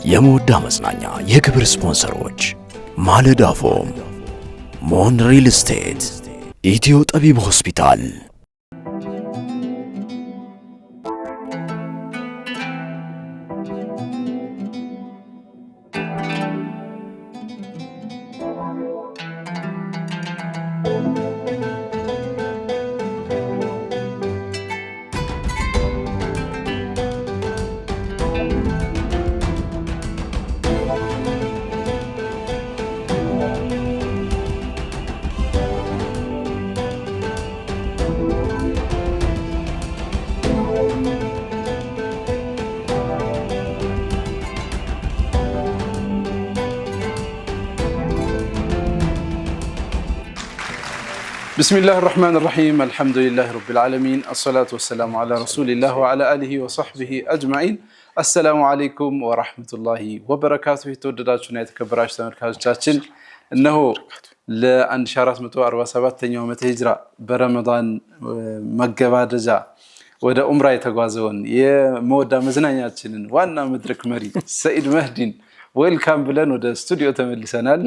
የሞዳ መዝናኛ የክብር ስፖንሰሮች ማለዳ ፎም፣ ሞን ሪል ስቴት፣ ኢትዮ ጠቢብ ሆስፒታል። بسم الله الرحمن الرحيم الحمد لله رب العالمين الصلاة والسلام على رسول الله وعلى آله وصحبه أجمعين السلام عليكم ورحمة الله وبركاته تودداتنا يتكبراش تمركزاتنا إنه ل1447 يوم هجرة برمضان مقبادجا ودا عمره يتغازون የሞዳ መዝናኛችንን ዋና መድረክ መሪ ሰኢድ መህዲን ዌልካም ብለን ወደ ስቱዲዮ ተመልሰናል።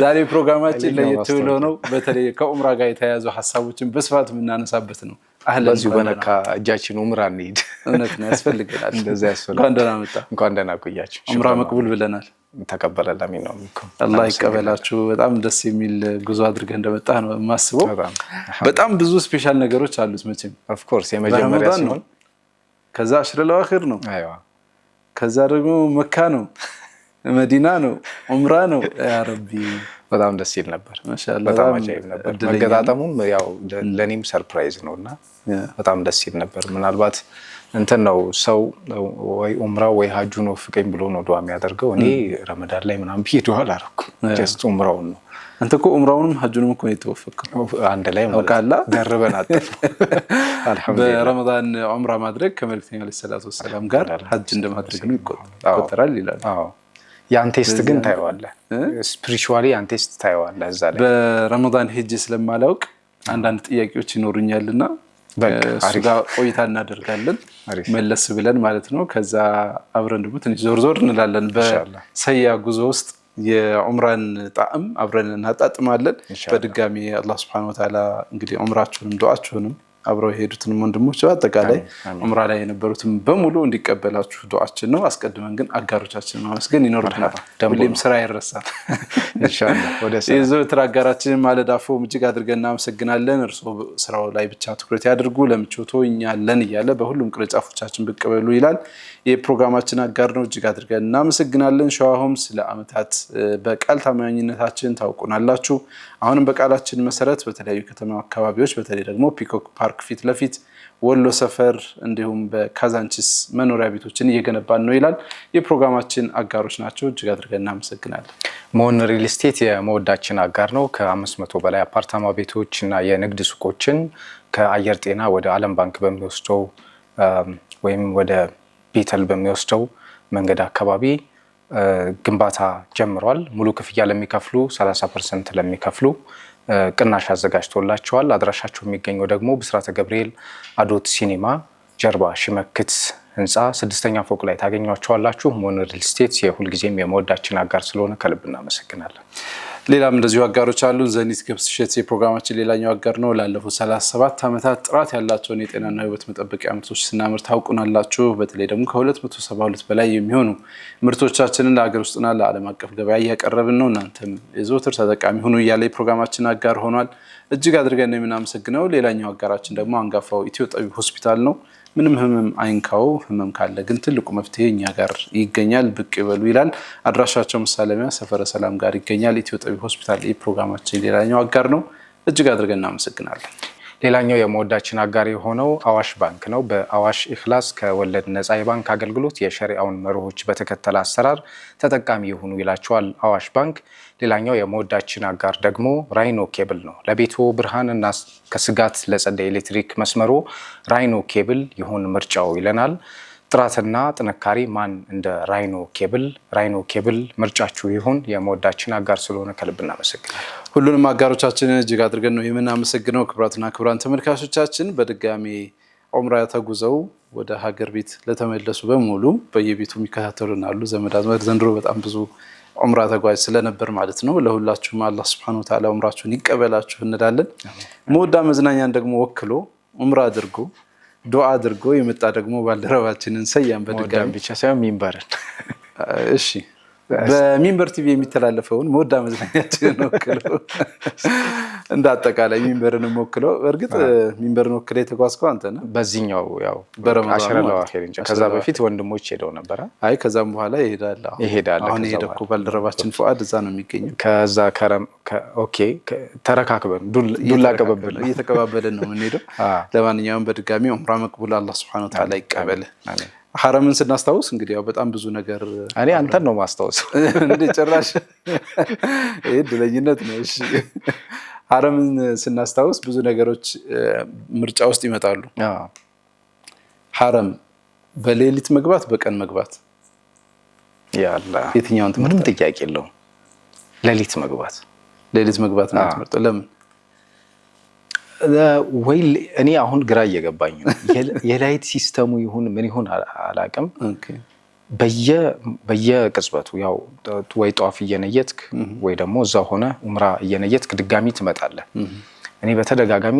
ዛሬ ፕሮግራማችን ላይ የተውሎ ነው። በተለይ ከኡምራ ጋር የተያያዙ ሐሳቦችን በስፋት የምናነሳበት ነው። አህለን በነካ እጃችን ኡምራ እንሂድ። እውነት ነው ያስፈልጋል። እንደዛ ያስፈልጋል። እንኳን ደህና ቆያችሁ። ኡምራ መቅቡል ብለናል። ተቀበለላ ነው የሚቆም። አላህ ይቀበላችሁ። በጣም ደስ የሚል ጉዞ አድርገህ እንደመጣ ነው የማስበው። በጣም ብዙ ስፔሻል ነገሮች አሉት መቼም ኦፍ ኮርስ የመጀመሪያ ሲሆን ከዛ አሽረል አኺር ነው። አይዋ ከዛ ደግሞ መካ ነው፣ መዲና ነው፣ ኡምራ ነው። ያ ረቢ በጣም ደስ ይል ነበር። ማሻአላህ በጣም አጃይብ ነበር። መገጣጠሙም ያው ለኔም ሰርፕራይዝ ነውና በጣም ደስ ይል ነበር። ምናልባት እንትን ነው ሰው ወይ ኡምራ ወይ ሀጁ ነው ፍቀኝ ብሎ ነው ዱዓ የሚያደርገው። እኔ ረመዳን ላይ ምናምን ቢሄድ ዱዓ አላረኩም። ጀስት ኡምራውን ነው። አንተ እኮ ኡምራውንም ሀጁንም እኮ የተወፈቀው አንድ ላይ ማለት ነው። ደርበን አጥፍ አልሐምዱሊላህ። በረመዳን ኡምራ ማድረግ ከመልእክተኛው ሰለላሁ ዐለይሂ ወሰለም ጋር ሀጅ እንደማድረግ ነው ይቆጠራል ይላል። አዎ ያን ቴስት ግን ታየዋለህ፣ ስፒሪቹዋሊ ያን ቴስት ታየዋለህ እዛ ላይ። በረመዳን ሄጄ ስለማላውቅ አንዳንድ ጥያቄዎች ይኖሩኛልና እሱ ጋር ቆይታ እናደርጋለን መለስ ብለን ማለት ነው። ከዛ አብረን ደግሞ ትንሽ ዞር ዞር እንላለን በሰያ ጉዞ ውስጥ የዑምራን ጣዕም አብረን እናጣጥማለን። በድጋሚ አላህ Subhanahu Wa Ta'ala እንግዲህ ዑምራችሁንም ዱዓችሁንም አብረው የሄዱትን ወንድሞች በአጠቃላይ ዑምራ ላይ የነበሩትን በሙሉ እንዲቀበላችሁ ዱዓችን ነው። አስቀድመን ግን አጋሮቻችንን ማመስገን ይኖርብናል። ሁሌም ስራ ይረሳል ኢንሻአላህ። ወደ የዘወትር አጋራችንን ማለዳ ፎም እጅግ አድርገን እናመሰግናለን። እርስዎ ስራው ላይ ብቻ ትኩረት ያድርጉ፣ ለምቾቶ እኛ አለን እያለ በሁሉም ቅርንጫፎቻችን ብቅ በሉ ይላል። የፕሮግራማችን አጋር ነው። እጅግ አድርገን እናመሰግናለን። ሸዋ ሆምስ ለአመታት በቃል ታማኝነታችን ታውቁናላችሁ። አሁንም በቃላችን መሰረት በተለያዩ ከተማ አካባቢዎች በተለይ ደግሞ ፒኮክ ፓርክ ፊት ለፊት ወሎ ሰፈር እንዲሁም በካዛንቺስ መኖሪያ ቤቶችን እየገነባን ነው ይላል። የፕሮግራማችን አጋሮች ናቸው። እጅግ አድርገን እናመሰግናለን። ሞን ሪል ስቴት የሞዳችን አጋር ነው። ከ500 በላይ አፓርታማ ቤቶች እና የንግድ ሱቆችን ከአየር ጤና ወደ ዓለም ባንክ በሚወስደው ወይም ወደ ቤተል በሚወስደው መንገድ አካባቢ ግንባታ ጀምሯል። ሙሉ ክፍያ ለሚከፍሉ 30% ለሚከፍሉ ቅናሽ አዘጋጅቶላቸዋል። አድራሻቸው የሚገኘው ደግሞ ብስራተ ገብርኤል አዶት ሲኒማ ጀርባ ሽመክት ህንፃ 6ኛ ፎቅ ላይ ታገኟቸዋላችሁ። ሞን ሪል ስቴት የሁልጊዜም የሞዳችን አጋር ስለሆነ ከልብ እናመሰግናለን። ሌላም እንደዚሁ አጋሮች አሉን። ዘኒት ገብስ ሸት የፕሮግራማችን ሌላኛው አጋር ነው። ላለፉት 37 ዓመታት ጥራት ያላቸውን የጤናና የውበት መጠበቂያ ምርቶች ስናመርት ታውቁናላችሁ። በተለይ ደግሞ ከ272 በላይ የሚሆኑ ምርቶቻችንን ለሀገር ውስጥና ለዓለም አቀፍ ገበያ እያቀረብን ነው። እናንተም የዘወትር ተጠቃሚ ሁኑ እያለ የፕሮግራማችን አጋር ሆኗል። እጅግ አድርገን ነው የምናመሰግነው። ሌላኛው አጋራችን ደግሞ አንጋፋው ኢትዮ ጠቢብ ሆስፒታል ነው። ምንም ህመም አይንካው፣ ህመም ካለ ግን ትልቁ መፍትሄ እኛ ጋር ይገኛል፣ ብቅ ይበሉ ይላል። አድራሻቸው መሳለሚያ ሰፈረ ሰላም ጋር ይገኛል። ኢትዮ ጠቢብ ሆስፒታል የፕሮግራማችን ሌላኛው አጋር ነው። እጅግ አድርገን እናመሰግናለን። ሌላኛው የሞዳችን አጋር የሆነው አዋሽ ባንክ ነው። በአዋሽ ኢኽላስ ከወለድ ነፃ የባንክ አገልግሎት የሸሪዓውን መርሆች በተከተለ አሰራር ተጠቃሚ ይሁኑ ይላቸዋል አዋሽ ባንክ። ሌላኛው የሞዳችን አጋር ደግሞ ራይኖ ኬብል ነው። ለቤቱ ብርሃን እና ከስጋት ለጸዳ ኤሌክትሪክ መስመሩ ራይኖ ኬብል ይሁን ምርጫው ይለናል። ጥራትና ጥንካሬ ማን እንደ ራይኖ ኬብል ምርጫችሁ ይሁን። የሞዳችን አጋር ስለሆነ ከልብ እናመሰግናለን። ሁሉንም አጋሮቻችንን እጅግ አድርገን ነው የምናመሰግነው። ክቡራትና ክቡራን ተመልካቾቻችን በድጋሚ ዑምራ ተጉዘው ወደ ሀገር ቤት ለተመለሱ በሙሉ በየቤቱ የሚከታተሉናሉ ዘመድ አዝማድ ዘንድሮ በጣም ብዙ ዑምራ ተጓዥ ስለነበር ማለት ነው። ለሁላችሁም አላህ Subhanahu Wa Ta'ala ዑምራችሁን ይቀበላችሁ እንላለን። ሞዳ መዝናኛን ደግሞ ወክሎ ዑምራ አድርጎ ዱዓ አድርጎ የመጣ ደግሞ ባልደረባችንን ሰያም በድጋሚ ብቻ ሳይሆን ሚንበርን እሺ በሚንበር ቲቪ የሚተላለፈውን ሞዳ መዝናኛችንን ወክሎ እንደ አጠቃላይ ሚንበርንም ወክሎ እርግጥ ሚንበርን ወክለ የተጓዝከው አንተ ነህ። በዚህኛው ያው በረመዳን ከዛ በፊት ወንድሞች ሄደው ነበር። አይ ከዛም በኋላ ይሄዳል። አሁን የሄደው ባልደረባችን ፉአድ እዛ ነው የሚገኘው። ከዛ ኦኬ ተረካክበን ዱላ ቀበበል እየተቀባበልን ነው የምንሄደው። ለማንኛውም በድጋሚ ዑምራ መቅቡል አላህ Subhanahu Wa Ta'ala ይቀበል። ሐረምን ስናስታውስ እንግዲህ ያው በጣም ብዙ ነገር እኔ አንተን ነው ማስታወስ እንዴ ጭራሽ ይሄ ድለኝነት ነው። እሺ ሐረምን ስናስታውስ ብዙ ነገሮች ምርጫ ውስጥ ይመጣሉ። ሐረም በሌሊት መግባት በቀን መግባት ያላ የትኛውን ምንም ጥያቄ የለውም። ሌሊት መግባት ነው የምትመርጠው? ለምን? ወይ እኔ አሁን ግራ እየገባኝ ነው። የላይት ሲስተሙ ይሁን ምን ይሁን አላውቅም። በየቅጽበቱ ያው ወይ ጧፍ እየነየትክ ወይ ደግሞ እዛ ሆነ ዑምራ እየነየትክ ድጋሚ ትመጣለህ። እኔ በተደጋጋሚ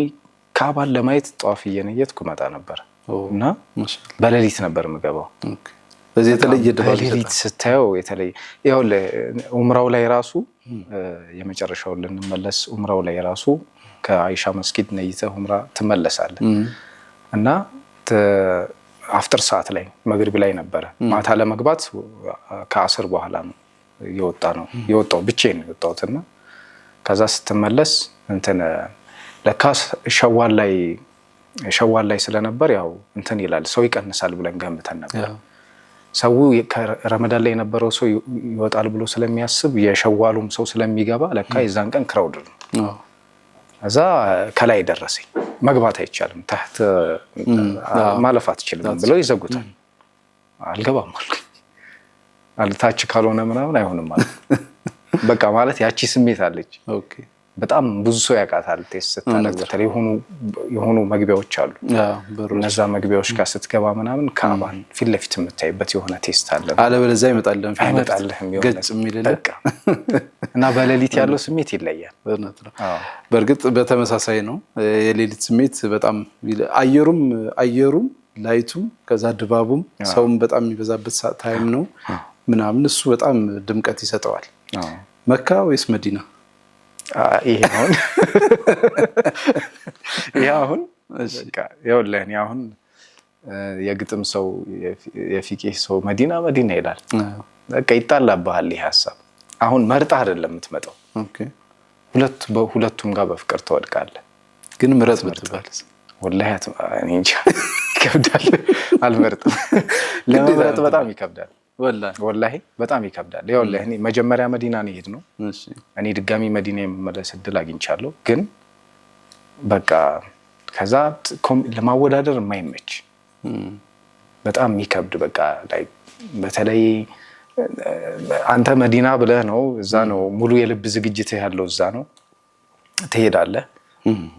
ካባን ለማየት ጧፍ እየነየትኩ መጣ ነበር እና በሌሊት ነበር የምገባው። በዚህ የተለየ ድባብ በሌሊት ስታየው የተለየ ያው ዑምራው ላይ ራሱ የመጨረሻው ልንመለስ ዑምራው ላይ ራሱ ከአይሻ መስጊድ ነይተህ ዑምራ ትመለሳለህ እና አፍጥር ሰዓት ላይ መግሪብ ላይ ነበር። ማታ ለመግባት ከአስር በኋላ ነው የወጣው ብቻዬን የወጣሁትና ከዛ ስትመለስ እንትን ለካስ ሸዋል ላይ ስለነበር ያው እንትን ይላል ሰው ይቀንሳል ብለን ገምተን ነበር። ሰው ከረመዳን ላይ የነበረው ሰው ይወጣል ብሎ ስለሚያስብ የሸዋሉም ሰው ስለሚገባ ለካ የዛን ቀን ክራውድ ነው። እዛ ከላይ ደረሰኝ መግባት አይቻልም ታህት ማለፍ አትችልም ብለው ይዘጉታል። አልገባም አልኩኝ ታች ካልሆነ ምናምን አይሆንም ማለት በቃ ማለት ያቺ ስሜት አለች። ኦኬ በጣም ብዙ ሰው ያውቃታል። ቴስት ስታደርግ በተለይ የሆኑ መግቢያዎች አሉ። እነዛ መግቢያዎች ጋር ስትገባ ምናምን ካባን ፊት ለፊት የምታይበት የሆነ ቴስት አለ። አለበለዚያ አይመጣልህም ገጽ የሚልልህ እና በሌሊት ያለው ስሜት ይለያል። በእርግጥ በተመሳሳይ ነው የሌሊት ስሜት በጣም አየሩም ላይቱም ከዛ ድባቡም ሰውም በጣም የሚበዛበት ታይም ነው ምናምን እሱ በጣም ድምቀት ይሰጠዋል። መካ ወይስ መዲና? ይሄ አሁን ይኸውልህ እኔ አሁን የግጥም ሰው የፊቅህ ሰው መዲና ይላል። በቃ ይጣላብሃል ይሄ ሀሳብ። አሁን መርጠህ አይደለም የምትመጣው። ሁለቱም ጋር በፍቅር ትወድቃለህ። ግን ምረጥ ብትባልስ? ወላሂ እኔ እንጃ ይከብዳል። አልመርጥም። ለመምረጥ በጣም ይከብዳል። ወላሂ በጣም ይከብዳል። ይኸውልህ እኔ መጀመሪያ መዲና ነው የሄድነው። እኔ ድጋሚ መዲና የመመለስ እድል አግኝቻለሁ። ግን በቃ ከዛ ለማወዳደር የማይመች በጣም የሚከብድ በቃ ላይ በተለይ አንተ መዲና ብለህ ነው እዛ ነው ሙሉ የልብ ዝግጅትህ ያለው እዛ ነው ትሄዳለህ።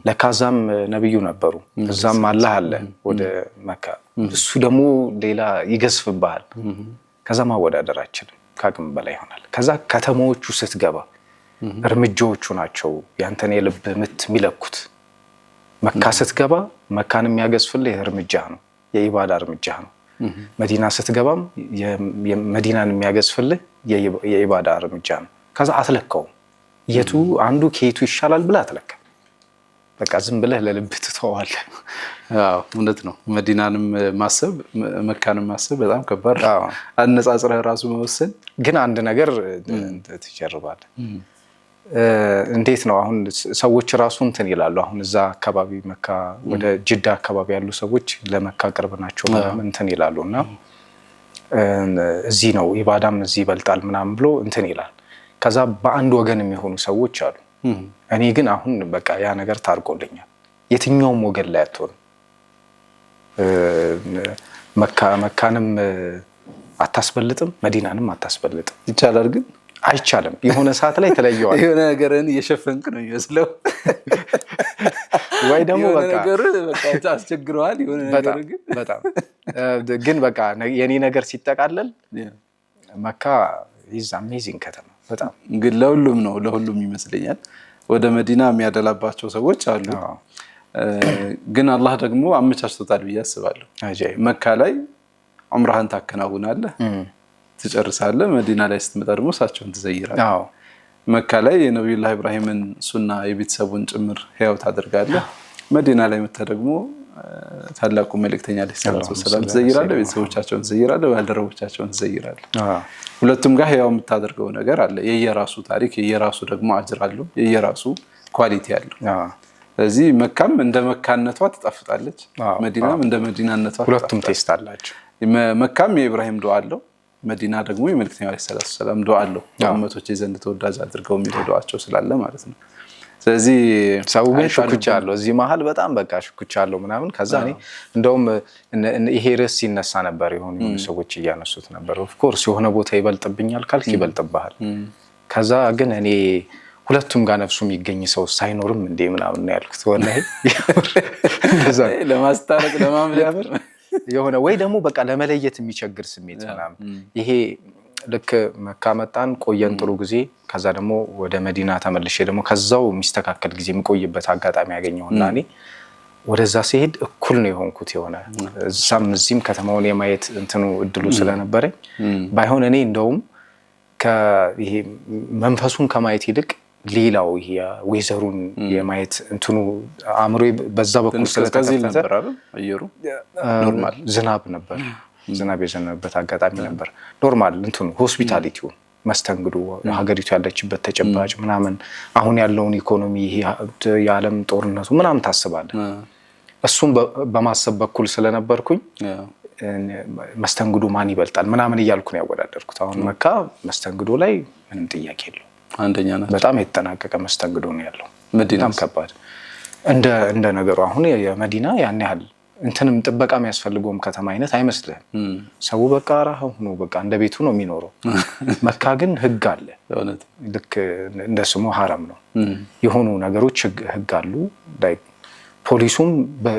ለካዛም ነብዩ ነበሩ እዛም አላህ አለ ወደ መካ። እሱ ደግሞ ሌላ ይገስፍብሃል። ከዛ ማወዳደራችን ካቅም በላይ ይሆናል። ከዛ ከተማዎቹ ስትገባ እርምጃዎቹ ናቸው ያንተን የልብ ምት የሚለኩት። መካ ስትገባ መካን የሚያገዝፍልህ እርምጃ ነው፣ የኢባዳ እርምጃ ነው። መዲና ስትገባም የመዲናን የሚያገዝፍልህ የኢባዳ እርምጃ ነው። ከዛ አትለካውም። የቱ አንዱ ከየቱ ይሻላል ብለህ አትለካ። በቃ ዝም ብለህ ለልብህ ትተዋለህ። አዎ እውነት ነው። መዲናንም ማሰብ መካንም ማሰብ በጣም ከባድ ነው። አነጻጽረህ ራሱ መወሰን። ግን አንድ ነገር ትጀርባለህ። እንዴት ነው አሁን ሰዎች ራሱ እንትን ይላሉ። አሁን እዛ አካባቢ መካ ወደ ጅዳ አካባቢ ያሉ ሰዎች ለመካ ቅርብ ናቸው ምናምን እንትን ይላሉና እዚህ ነው ኢባዳም እዚህ ይበልጣል ምናምን ብሎ እንትን ይላል። ከዛ በአንድ ወገን የሚሆኑ ሰዎች አሉ። እኔ ግን አሁን በቃ ያ ነገር ታርቆልኛል። የትኛውም ወገን ላይ አትሆን። መካንም አታስበልጥም፣ መዲናንም አታስበልጥም። ይቻላል ግን አይቻልም። የሆነ ሰዓት ላይ ተለየዋል። የሆነ ነገርን እየሸፈንክ ነው የሚመስለው። ወይ ደግሞ በቃ አስቸግረዋል የሆነ ነገር ግን በቃ የኔ ነገር ሲጠቃለል መካ is amazing ከተማ በጣም ግን ለሁሉም ይመስለኛል ወደ መዲና የሚያደላባቸው ሰዎች አሉ ግን አላህ ደግሞ አመቻችቶታል ብዬ አስባለሁ መካ ላይ ዑምራህን ታከናውናለህ ትጨርሳለህ መዲና ላይ ስትመጣ ደግሞ እሳቸውን ትዘይራለህ መካ ላይ የነብዩላህ ኢብራሂምን ሱና የቤተሰቡን ጭምር ህያው ታደርጋለህ መዲና ላይ መጣ ደግሞ ታላቁ መልእክተኛ ለሰላቱ ሰላም ትዘይራለህ ቤተሰቦቻቸውን ትዘይራለህ ባልደረቦቻቸውን ትዘይራለህ ሁለቱም ጋር ህያው የምታደርገው ነገር አለ የየራሱ ታሪክ የየራሱ ደግሞ አጅር አለው የየራሱ ኳሊቲ አለው ስለዚህ መካም እንደ መካነቷ ትጣፍጣለች መዲናም እንደ መዲናነቷ ሁለቱም ቴስት አላቸው መካም የኢብራሂም ዱዓ አለው መዲና ደግሞ የመልእክተኛው ሰለላሁ ዐለይሂ ወሰለም ዱዓ አለው ኡመቶች ዘንድ ተወዳጅ አድርገው የሚደዱአቸው ስላለ ማለት ነው ስለዚህ ሰው ግን ሽኩቻለሁ እዚህ መሃል በጣም በቃ ሽኩቻለሁ ምናምን ከዛ እኔ እንደውም ይሄ ርዕስ ሲነሳ ነበር የሆኑ ሰዎች እያነሱት ነበር ኦፍ ኮርስ የሆነ ቦታ ይበልጥብኛል ካልክ ይበልጥብሃል ከዛ ግን እኔ ሁለቱም ጋር ነፍሱ የሚገኝ ሰው ሳይኖርም እንዴ ምናምን ነው ያልኩት ወላሂ እንደዛ ለማስታረቅ ለማምለጥ የሆነ ወይ ደግሞ በቃ ለመለየት የሚቸግር ስሜት ምናምን ይሄ ልክ መካ መጣን ቆየን ጥሩ ጊዜ ከዛ ደግሞ ወደ መዲና ተመልሼ ደግሞ ከዛው የሚስተካከል ጊዜ የሚቆይበት አጋጣሚ ያገኘውና እኔ ወደዛ ሲሄድ እኩል ነው የሆንኩት የሆነ እዚህም ከተማውን የማየት እንትኑ እድሉ ስለነበረኝ ባይሆን እኔ እንደውም ከይሄ መንፈሱን ከማየት ይልቅ ሌላው ይሄ ወይዘሩን የማየት እንትኑ አምሮ በዛ በኩል ስለተከፈተ አየሩ ኖርማል ዝናብ የዘነበበት አጋጣሚ ነበር ኖርማል እንትኑ ሆስፒታሊቲው መስተንግዶ ሀገሪቱ ያለችበት ተጨባጭ ምናምን አሁን ያለውን ኢኮኖሚ ይሄ የዓለም ጦርነቱ ምናምን ታስባለህ እሱም በማሰብ በኩል ስለነበርኩኝ መስተንግዶ ማን ይበልጣል ምናምን እያልኩ ነው ያወዳደርኩት አሁን መካ መስተንግዶ ላይ ምንም ጥያቄ የለው አንደኛ ነው በጣም የተጠናቀቀ መስተንግዶ ነው ያለው መዲናም ከባድ እንደ ነገሩ አሁን የመዲና ያን ያህል እንትንም ጥበቃ የሚያስፈልገውም ከተማ አይነት አይመስልህም ሰው በቃ ራሁ ነው በቃ እንደ ቤቱ ነው የሚኖረው መካ ግን ህግ አለ እውነት ልክ እንደ ስሙ ሐረም ነው የሆኑ ነገሮች ህግ አሉ ላይክ ፖሊሱም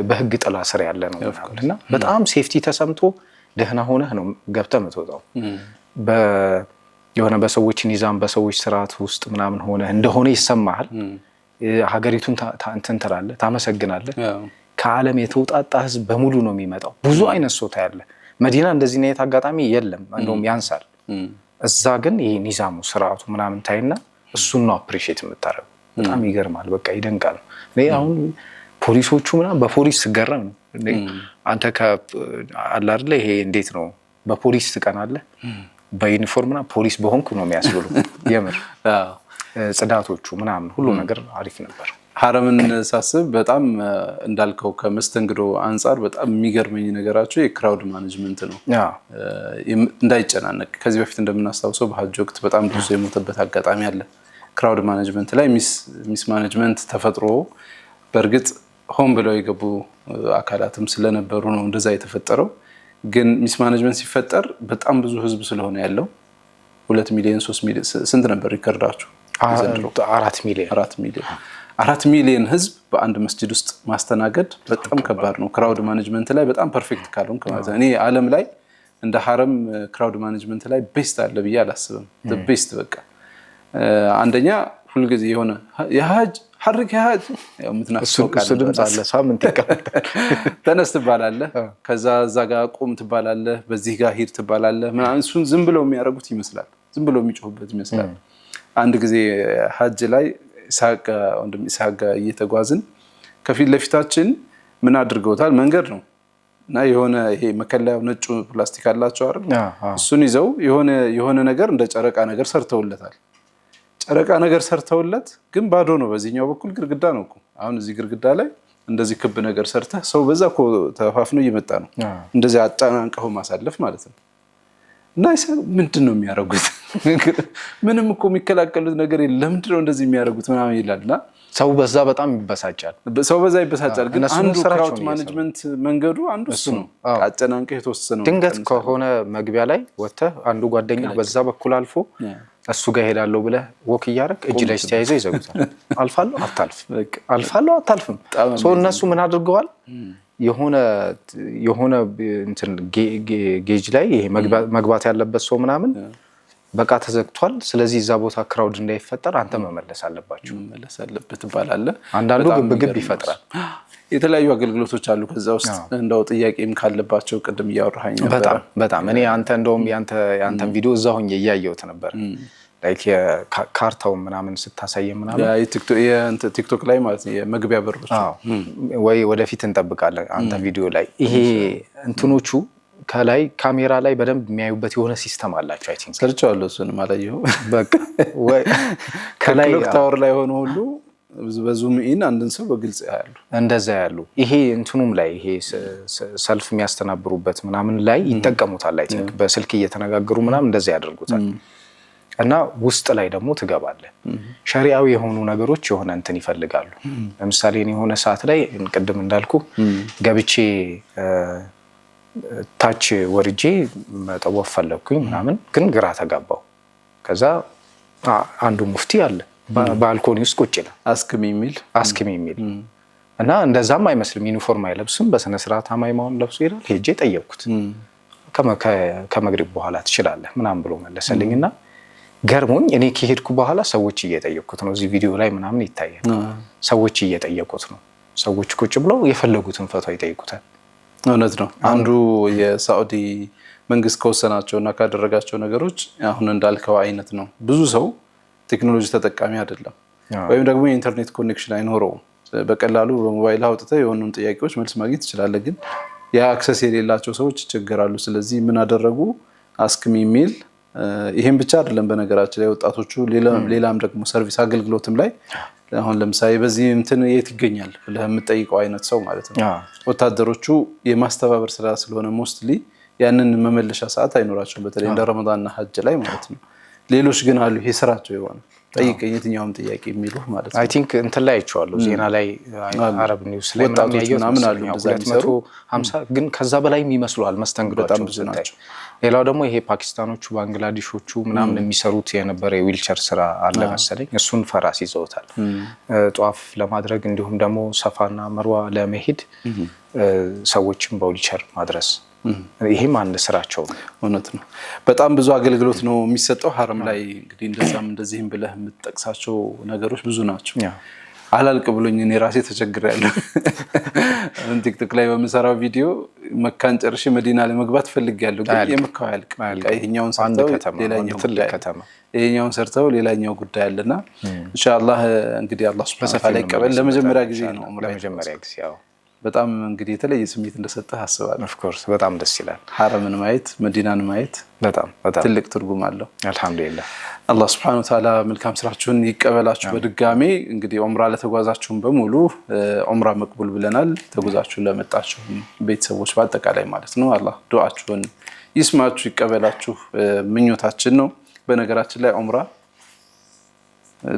በህግ ጥላ ስር ያለ ነው እና በጣም ሴፍቲ ተሰምቶ ደህና ሆነህ ነው ገብተህ የምትወጣው የሆነ በሰዎች ኒዛም በሰዎች ስርዓት ውስጥ ምናምን ሆነ እንደሆነ ይሰማሃል ሀገሪቱን እንትን ትላለህ ታመሰግናለህ ከዓለም የተውጣጣ ህዝብ በሙሉ ነው የሚመጣው ብዙ አይነት ሶታ ያለ መዲና እንደዚህ ነው አጋጣሚ የለም እንደውም ያንሳል እዛ ግን ይሄ ኒዛሙ ስርዓቱ ምናምን ታይና እሱን ነው አፕሪሺየት የምታረገው በጣም ይገርማል በቃ ይደንቃል እኔ አሁን ፖሊሶቹ ምናምን በፖሊስ ገረም ነው አንተ አለ አይደል ይሄ እንዴት ነው በፖሊስ ትቀናለህ በዩኒፎርምና ፖሊስ በሆንኩ ነው የሚያስብሉ የምር ጽዳቶቹ ምናምን ሁሉ ነገር አሪፍ ነበር ሐረምን ሳስብ በጣም እንዳልከው ከመስተንግዶ አንፃር በጣም የሚገርመኝ ነገራቸው የክራውድ ማኔጅመንት ነው እንዳይጨናነቅ ከዚህ በፊት እንደምናስታውሰው በሐጅ ወቅት በጣም ብዙ የሞተበት አጋጣሚ አለ ክራውድ ማኔጅመንት ላይ ሚስ ማኔጅመንት ተፈጥሮ በእርግጥ ሆም ብለው የገቡ አካላትም ስለነበሩ ነው እንደዛ የተፈጠረው ግን ሚስ ማኔጅመንት ሲፈጠር በጣም ብዙ ህዝብ ስለሆነ ያለው 2 ሚሊዮን 3 ሚሊዮን ስንት ነበር ሪከርዳችሁ 4 ሚሊዮን ህዝብ በአንድ መስጂድ ውስጥ ማስተናገድ በጣም ከባድ ነው ክራውድ ማኔጅመንት ላይ በጣም ፐርፌክት ካልሆንክ ማለት ነው እኔ ዓለም ላይ እንደ ሐረም ክራውድ ማኔጅመንት ላይ ቤስት አለ ብዬ አላስብም ቤስት በቃ አንደኛ ሁሉ ጊዜ የሆነ የሐጅ ሐርክ የሐጅ ያው ምትናፍቀው እሱ ድምጽ አለ ሳምንት ይቀበል ተነስ ትባላለህ ከዛ እዛ ጋር ቆም ትባላለህ በዚህ ጋር ሂድ ትባላለህ ምናምን እሱን ዝም ብለው የሚያረጉት ይመስላል ዝም ብለው የሚጮሁበት ይመስላል አንድ ጊዜ ሐጅ ላይ ኢሳቅ እየተጓዝን ከፊት ለፊታችን ምን አድርገውታል መንገድ ነው እና የሆነ ይሄ መከለያው ነጩ ፕላስቲክ አላቸው አይደል እሱን ይዘው የሆነ ነገር እንደ ጨረቃ ነገር ሰርተውለታል ጨረቃ ነገር ሰርተውለት ግን ባዶ ነው በዚህኛው በኩል ግርግዳ ነው እኮ አሁን እዚህ ግርግዳ ላይ እንደዚህ ክብ ነገር ሰርተህ ሰው በዛ እኮ ተፋፍኖ እየመጣ ነው እንደዚህ አጣናንቀው ማሳለፍ ማለት ነው እና ምንድነው የሚያረጉት ምንም እኮ የሚከላከሉት ነገር የለም ለምንድነው እንደዚህ የሚያረጉት ምናምን ይላልና ሰው በዛ በጣም ይበሳጫል ግን አንዱ ክራውድ ማኔጅመንት መንገዱ አንዱ እሱ ነው አጨናንቀህ የተወሰነው ድንገት ከሆነ መግቢያ ላይ ወጥተህ አንዱ ጓደኛ በዛ በኩል አልፎ እሱ ጋር ሄዳለሁ ብለህ ወክ እያደረክ እጅ ላይ ተያይዘው ይዘጉታል። አልፋለሁ አታልፍ አልፋለሁ አታልፍም። እነሱ ምን አድርገዋል? የሆነ እንትን ጌጅ ላይ ይሄ መግባት ያለበት ሰው ምናምን በቃ ተዘግቷል። ስለዚህ እዛ ቦታ ክራውድ እንዳይፈጠር አንተ መመለስ አለባችሁ መመለስ አለበት ይባላል። አንዳንዱ ግብ ይፈጥራል። የተለያዩ አገልግሎቶች አሉ። ከዛ ውስጥ እንደው ጥያቄም ካለባቸው ቅድም እያወራኸኝ ነበር። በጣም እኔ አንተ እንደውም ያንተን ቪዲዮ እዛ ሆኜ እያየሁት ነበር። ላይክ የካርታው ምናምን ስታሳየ ምናምን ቲክቶክ ላይ ማለት ነው የመግቢያ በሮች ወይ ወደፊት እንጠብቃለን። አንተ ቪዲዮ ላይ ይሄ እንትኖቹ ከላይ ካሜራ ላይ በደንብ የሚያዩበት የሆነ ሲስተም አላቸው። አይ ቲንክ ሰርቻለሁ። እሱንም አላየሁም። በቃ ወይ ከላይ ታወር ላይ ሆነ ሁሉ በዙም ኢን አንድን ሰው በግልጽ ያያሉ። እንደዛ ያሉ ይሄ እንትኑም ላይ ይሄ ሰልፍ የሚያስተናብሩበት ምናምን ላይ ይጠቀሙታል። አይ ቲንክ በስልክ እየተነጋገሩ ምናምን እንደዛ ያደርጉታል። እና ውስጥ ላይ ደግሞ ትገባለህ። ሸሪዓዊ የሆኑ ነገሮች የሆነ እንትን ይፈልጋሉ። ለምሳሌ የሆነ ሰዓት ላይ ቅድም እንዳልኩ ገብቼ ታች ወርጄ መጠወፍ ፈለኩኝ ምናምን፣ ግን ግራ ተጋባው። ከዛ አንዱ ሙፍቲ አለ ባልኮኒ ውስጥ ቁጭ ይላል አስክም የሚል እና እንደዛም አይመስልም። ዩኒፎርም አይለብስም። በስነ ስርዓት አማይማውን ለብሶ ይላል። ሄጄ ጠየቅኩት። ከመግሪብ በኋላ ትችላለህ ምናምን ብሎ መለሰልኝና ገርሞኝ እኔ ከሄድኩ በኋላ ሰዎች እየጠየቁት ነው። እዚህ ቪዲዮ ላይ ምናምን ይታያል። ሰዎች እየጠየቁት ነው። ሰዎች ቁጭ ብለው የፈለጉትን ፈቷ ይጠይቁታል። እውነት ነው። አንዱ የሳዑዲ መንግስት ከወሰናቸውና ካደረጋቸው ነገሮች አሁን እንዳልከው አይነት ነው። ብዙ ሰው ቴክኖሎጂ ተጠቃሚ አይደለም፣ ወይም ደግሞ የኢንተርኔት ኮኔክሽን አይኖረውም። በቀላሉ በሞባይል አውጥተህ የሆኑን ጥያቄዎች መልስ ማግኘት ትችላለህ፣ ግን የአክሰስ የሌላቸው ሰዎች ይቸገራሉ። ስለዚህ ምን አደረጉ? አስክሚ ኢሜል። ይሄን ብቻ አይደለም፣ በነገራችን ላይ ወጣቶቹ ሌላም ደግሞ ሰርቪስ አገልግሎትም ላይ አሁን ለምሳሌ በዚህ እንትን የት ይገኛል ብለህ የምትጠይቀው አይነት ሰው ማለት ነው። ወታደሮቹ የማስተባበር ስራ ስለሆነ ሞስትሊ ያንን መመለሻ ሰዓት አይኖራቸውም፣ በተለይ እንደ ረመዳንና ሀጅ ላይ ማለት ነው። ሌሎች ግን አሉ ይሄ ስራቸው የሆነ ጠይቀኝ የትኛውም ጥያቄ የሚሉ ማለት ነው። አይ ቲንክ እንትን ላይ አይቼዋለሁ ዜና ላይ አረብ ኒውስ ላይ ምናምን አሉ 250 ግን ከዛ በላይ ይመስላል መስተንግዶቸው ብዙ ናቸው። ሌላው ደግሞ ይሄ ፓኪስታኖቹ ባንግላዴሾቹ ምናምን የሚሰሩት የነበረ የዊልቸር ስራ አለ መሰለኝ። እሱን ፈራስ ይዘውታል ጧፍ ለማድረግ እንዲሁም ደግሞ ሰፋና መርዋ ለመሄድ ሰዎችን በዊልቸር ማድረስ። ይሄም አንድ ስራቸው ነው። እውነት ነው። በጣም ብዙ አገልግሎት ነው የሚሰጠው ሐረም ላይ። እንግዲህ እንደዚህም ብለህ የምትጠቅሳቸው ነገሮች ብዙ ናቸው። አላልቅ ብሎኝ እኔ ራሴ ተቸግሬያለሁ። ቲክቶክ ላይ በምሰራው ቪዲዮ መካን ጨርሼ መዲና ለመግባት ፈልጌያለሁ፣ ግን የመካው ያልቅ። ይሄኛውን ሰርተው ሌላኛው ጉዳይ አለና ኢንሻአላህ እንግዲህ አላህ ሱብሃነሁ ወተዓላ ይቀበል። ለመጀመሪያ ጊዜ ነው በጣም እንግዲህ የተለየ ስሜት እንደሰጠህ አስባለሁ። ኦፍ ኮርስ በጣም ደስ ይላል። ሐረምን ማየት መዲናን ማየት በጣም ትልቅ ትርጉም አለው። አልহামዱሊላህ አላህ Subhanahu Wa Ta'ala መልካም ስራችሁን ይቀበላችሁ። በድጋሜ እንግዲህ ዑምራ ለተጓዛችሁም በሙሉ ዑምራ መቅቡል ብለናል። ተጓዛችሁ ለመጣችሁ ቤተሰቦች በአጠቃላይ ማለት ነው አላህ ዱዓችሁን ይስማችሁ ይቀበላችሁ ምኞታችን ነው። በነገራችን ላይ ዑምራ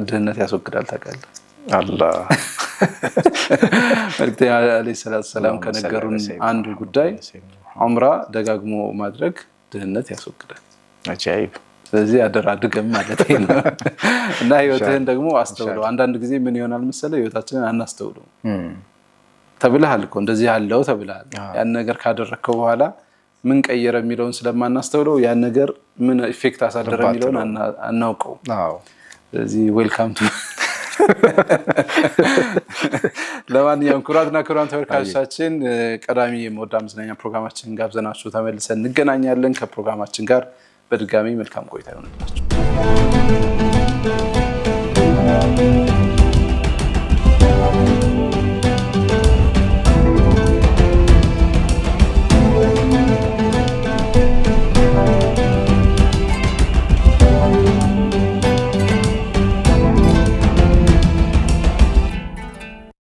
ድህነት ያስወግዳል ታውቃለህ። አላህ መልክተኛ አለይሂ ሰላም ከነገሩን አንዱ ጉዳይ ዑምራ ደጋግሞ ማድረግ ድህነት ያስወግዳል። አጃኢብ። ስለዚህ አደራ ድገም ማለት ነው እና ህይወትህን ደግሞ አስተውለው። አንዳንድ ጊዜ ምን ይሆናል መሰለህ ህይወታችንን አናስተውለው ተብለሃል እኮ እንደዚህ ያለው ተብለሃል። ያን ነገር ካደረከው በኋላ ምን ቀየረ የሚለውን ስለማናስተውለው ያን ነገር ምን ኢፌክት አሳደረ የሚለውን አናውቀው። አዎ ስለዚህ ዌልካም ቱ ለማንኛውም ኩራትና ኩራን ተመልካቾቻችን ቀዳሚ የሞዳ መዝናኛ ፕሮግራማችንን ጋብዘናችሁ ተመልሰን እንገናኛለን። ከፕሮግራማችን ጋር በድጋሚ መልካም ቆይታ ይሁንላችሁ።